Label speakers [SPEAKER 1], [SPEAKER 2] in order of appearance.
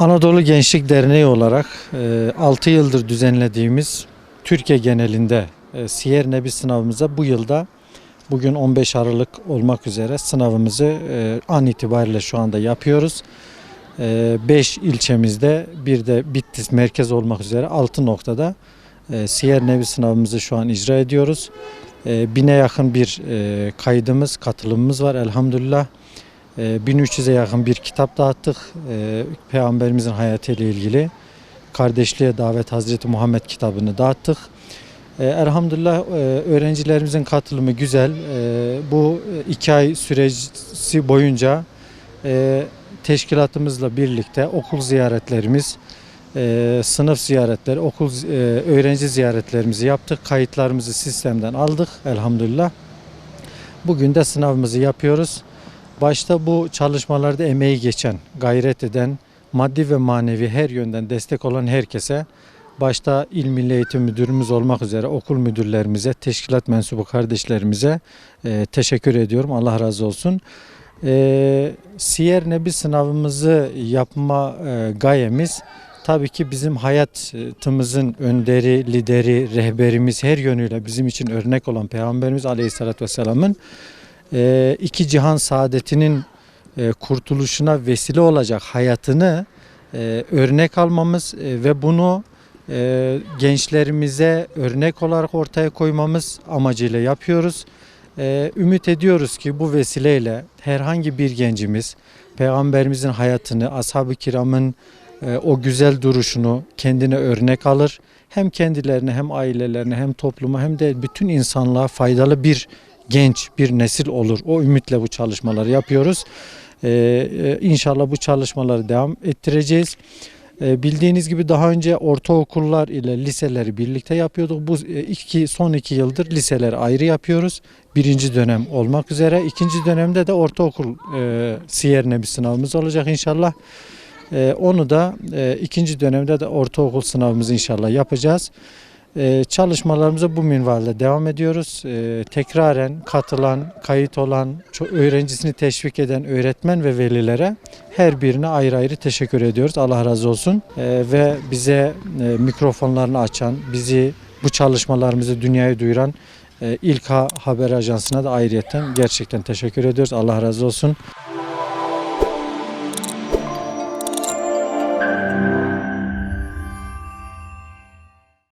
[SPEAKER 1] Anadolu Gençlik Derneği olarak 6 yıldır düzenlediğimiz Türkiye genelinde Siyer Nebi sınavımıza bu yılda bugün 15 Aralık olmak üzere sınavımızı an itibariyle şu anda yapıyoruz. 5 ilçemizde bir de Bitlis merkez olmak üzere 6 noktada Siyer Nebi sınavımızı şu an icra ediyoruz. 1000'e yakın bir kaydımız, katılımımız var elhamdülillah. 1300'e yakın bir kitap dağıttık. Peygamberimizin hayatıyla ilgili Kardeşliğe Davet Hazreti Muhammed kitabını dağıttık. Elhamdülillah öğrencilerimizin katılımı güzel. Bu 2 ay süresi boyunca teşkilatımızla birlikte okul ziyaretlerimiz, sınıf ziyaretleri, öğrenci ziyaretlerimizi yaptık. Kayıtlarımızı sistemden aldık elhamdülillah. Bugün de sınavımızı yapıyoruz. Başta bu çalışmalarda emeği geçen, gayret eden, maddi ve manevi her yönden destek olan herkese, başta İl Milli Eğitim Müdürümüz olmak üzere okul müdürlerimize, teşkilat mensubu kardeşlerimize teşekkür ediyorum. Allah razı olsun. Siyer Nebi sınavımızı yapma gayemiz tabii ki bizim hayatımızın önderi, lideri, rehberimiz, her yönüyle bizim için örnek olan Peygamberimiz Aleyhisselatü Vesselam'ın iki cihan saadetinin kurtuluşuna vesile olacak hayatını örnek almamız ve bunu gençlerimize örnek olarak ortaya koymamız amacıyla yapıyoruz. Ümit ediyoruz ki bu vesileyle herhangi bir gencimiz Peygamberimizin hayatını, ashab-ı kiramın o güzel duruşunu kendine örnek alır. Hem kendilerine hem ailelerine hem topluma hem de bütün insanlığa faydalı bir genç bir nesil olur. O ümitle bu çalışmaları yapıyoruz. İnşallah bu çalışmaları devam ettireceğiz. Bildiğiniz gibi daha önce ortaokullar ile liseleri birlikte yapıyorduk. Bu son iki yıldır liseleri ayrı yapıyoruz. Birinci dönem olmak üzere. İkinci dönemde de ortaokul Siyer Nebi sınavımız olacak inşallah. Onu da ikinci dönemde de ortaokul sınavımızı inşallah yapacağız. Çalışmalarımıza bu minvalde devam ediyoruz. Tekraren katılan, kayıt olan, öğrencisini teşvik eden öğretmen ve velilere her birine ayrı ayrı teşekkür ediyoruz. Allah razı olsun. Ve bize mikrofonlarını açan, bizi bu çalışmalarımızı dünyaya duyuran İlka Haber Ajansı'na da ayrıyeten gerçekten teşekkür ediyoruz. Allah razı olsun.